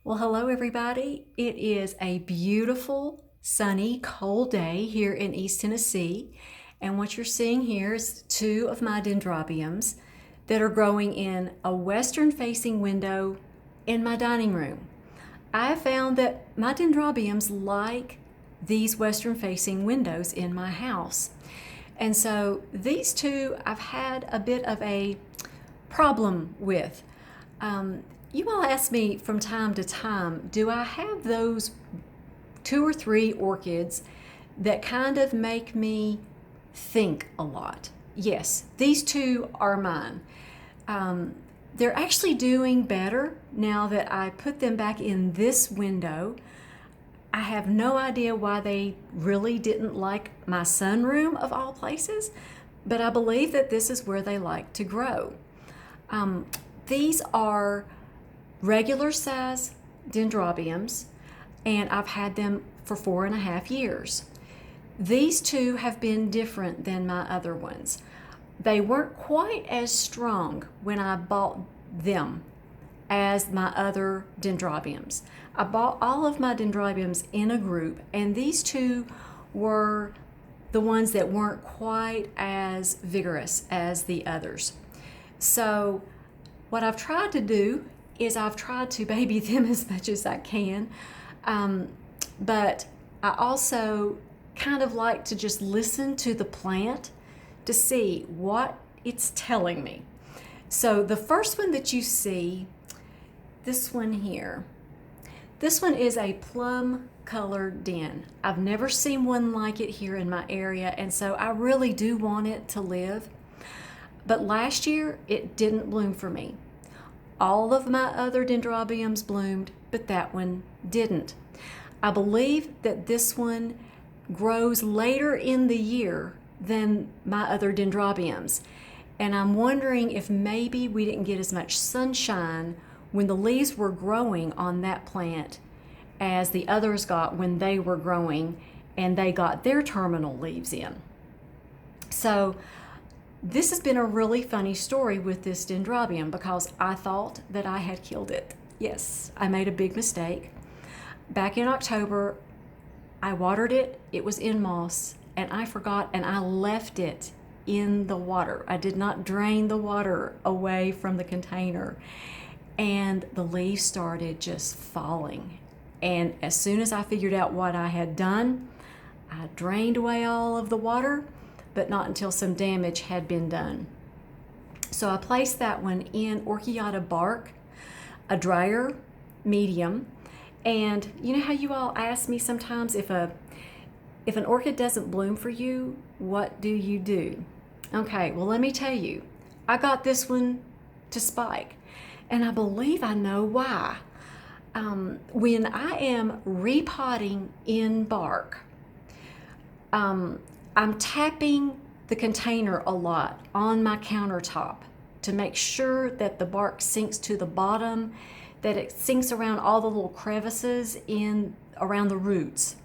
Well, hello everybody. It is a beautiful, sunny, cold day here in East Tennessee. And what you're seeing here is two of my dendrobiums that are growing in a western-facing window in my dining room. I found that my dendrobiums like these western-facing windows in my house. And so these two I've had a bit of a problem with. You all ask me from time to time, do I have those two or three orchids that kind of make me think a lot? Yes, these two are mine. They're actually doing better now that I put them back in this window. I have no idea why they really didn't like my sunroom of all places, but I believe that this is where they like to grow. These are regular size dendrobiums, and I've had them for 4.5 years. These two have been different than my other ones. They weren't quite as strong when I bought them as my other dendrobiums. I bought all of my dendrobiums in a group, and these two were the ones that weren't quite as vigorous as the others. So what I've tried to do is I've tried to baby them as much as I can, but I also kind of like to just listen to the plant to see what it's telling me. So the first one that you see, this one here, this one is a plum colored den. I've never seen one like it here in my area, and so I really do want it to live. But last year it didn't bloom for me. All of my other dendrobiums bloomed, but that one didn't. I believe that this one grows later in the year than my other dendrobiums. And I'm wondering if maybe we didn't get as much sunshine when the leaves were growing on that plant as the others got when they were growing and they got their terminal leaves in. So this has been a really funny story with this dendrobium because I thought that I had killed it. Yes, I made a big mistake. Back in October, I watered it, it was in moss, and I forgot and I left it in the water. I did not drain the water away from the container, and the leaves started just falling. And as soon as I figured out what I had done, I drained away all of the water, but not until some damage had been done. So I placed that one in Orchid bark, a drier medium. And you know how you all ask me sometimes if an orchid doesn't bloom for you, what do you do? Okay, well let me tell you, I got this one to spike, and I believe I know why. When I am repotting in bark, I'm tapping the container a lot on my countertop to make sure that the bark sinks to the bottom, that it sinks around all the little crevices around the roots.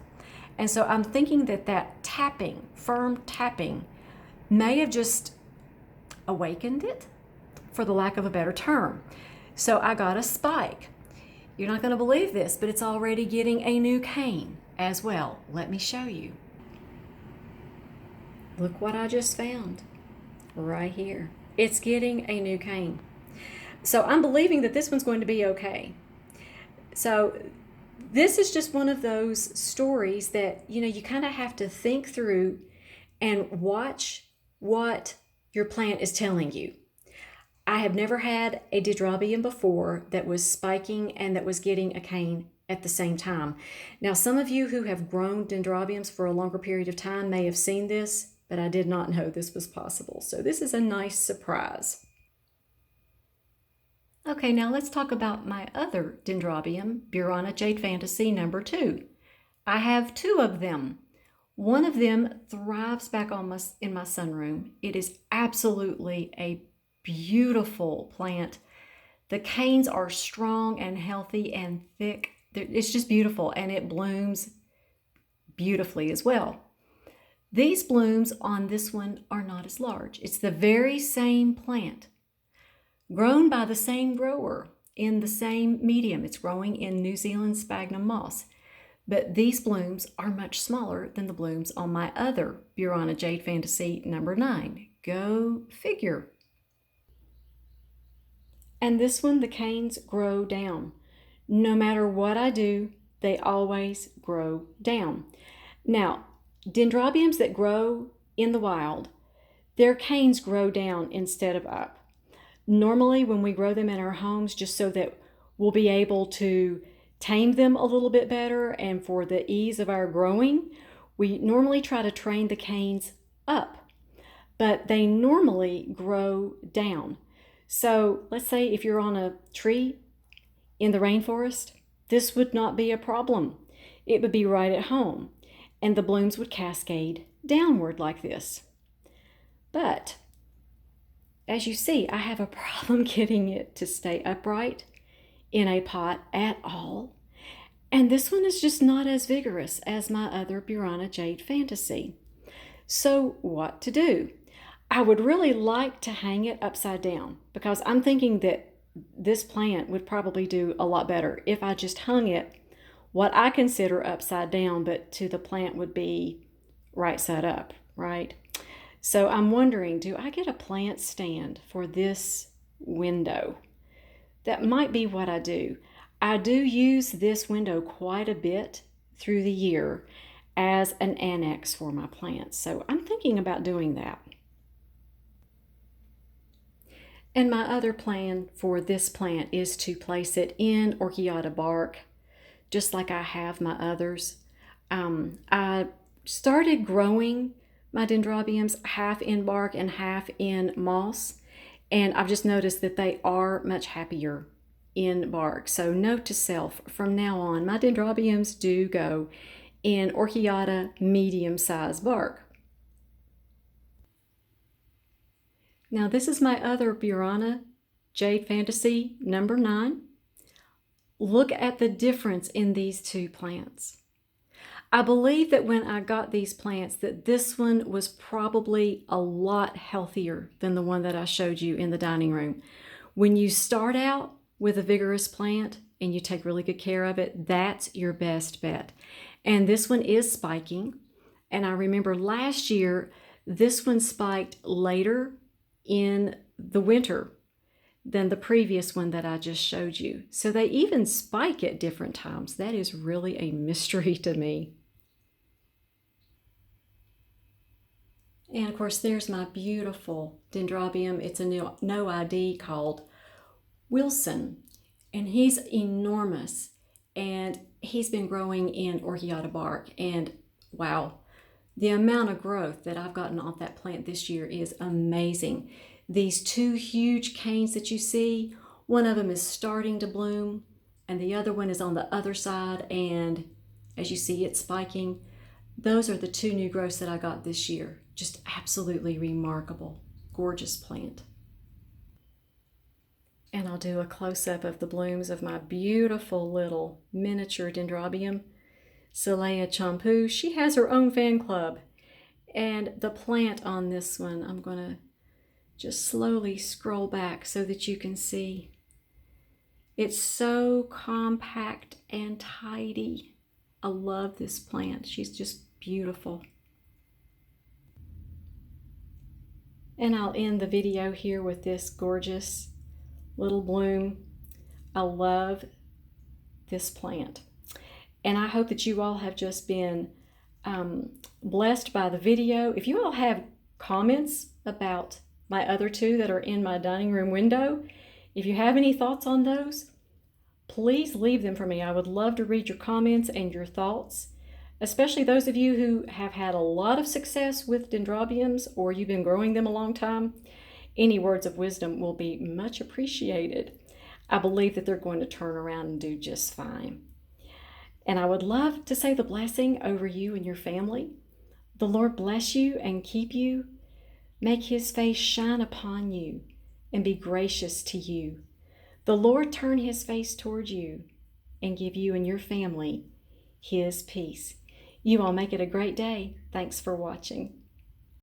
And so I'm thinking that that tapping, firm tapping, may have just awakened it, for the lack of a better term. So I got a spike. You're not going to believe this, but it's already getting a new cane as well. Let me show you. Look what I just found right here. It's getting a new cane. So I'm believing that this one's going to be okay. So this is just one of those stories that, you kind of have to think through and watch what your plant is telling you. I have never had a dendrobium before that was spiking and that was getting a cane at the same time. Now, some of you who have grown dendrobiums for a longer period of time may have seen this, but I did not know this was possible. So this is a nice surprise. Okay, now let's talk about my other dendrobium, Burana Jade Fantasy number 2. I have two of them. One of them thrives back in my sunroom. It is absolutely a beautiful plant. The canes are strong and healthy and thick. It's just beautiful, and it blooms beautifully as well. These blooms on this one are not as large. It's the very same plant, grown by the same grower, in the same medium. It's growing in New Zealand sphagnum moss. But these blooms are much smaller than the blooms on my other Burana Jade Fantasy number 9. Go figure. And this one, the canes grow down. No matter what I do, they always grow down. Now, dendrobiums that grow in the wild, their canes grow down instead of up. Normally, when we grow them in our homes, just so that we'll be able to tame them a little bit better and for the ease of our growing, we normally try to train the canes up, but they normally grow down. So let's say if you're on a tree in the rainforest, this would not be a problem. It would be right at home, and the blooms would cascade downward like this. But as you see, I have a problem getting it to stay upright in a pot at all. And this one is just not as vigorous as my other Burana Jade Fantasy. So what to do? I would really like to hang it upside down because I'm thinking that this plant would probably do a lot better if I just hung it what I consider upside down, but to the plant would be right side up, right? So I'm wondering, do I get a plant stand for this window? That might be what I do. I do use this window quite a bit through the year as an annex for my plants. So I'm thinking about doing that. And my other plan for this plant is to place it in Orchid bark, just like I have my others. I started growing my dendrobiums half in bark and half in moss, and I've just noticed that they are much happier in bark. So note to self, from now on, my dendrobiums do go in Orchid medium-sized bark. Now this is my other Burana Jade Fantasy number 9. Look at the difference in these two plants. I believe that when I got these plants that this one was probably a lot healthier than the one that I showed you in the dining room. When you start out with a vigorous plant and you take really good care of it, that's your best bet. And this one is spiking. And I remember last year, this one spiked later in the winter than the previous one that I just showed you. So they even spike at different times. That is really a mystery to me. And of course, there's my beautiful dendrobium. It's a no ID called Wilson, and he's enormous, and he's been growing in Orchid bark, and wow, the amount of growth that I've gotten off that plant this year is amazing. These two huge canes that you see, one of them is starting to bloom and the other one is on the other side, and as you see, it's spiking. Those are the two new growths that I got this year. Just absolutely remarkable, gorgeous plant. And I'll do a close-up of the blooms of my beautiful little miniature dendrobium, Celea Champu. She has her own fan club. And the plant on this one, I'm going to just slowly scroll back so that you can see. It's so compact and tidy. I love this plant. She's just beautiful. And I'll end the video here with this gorgeous little bloom. I love this plant. And I hope that you all have just been blessed by the video. If you all have comments about my other two that are in my dining room window, if you have any thoughts on those, please leave them for me. I would love to read your comments and your thoughts, especially those of you who have had a lot of success with dendrobiums or you've been growing them a long time. Any words of wisdom will be much appreciated. I believe that they're going to turn around and do just fine. And I would love to say the blessing over you and your family. The Lord bless you and keep you. Make his face shine upon you and be gracious to you. The Lord turn his face toward you and give you and your family his peace. You all make it a great day. Thanks for watching.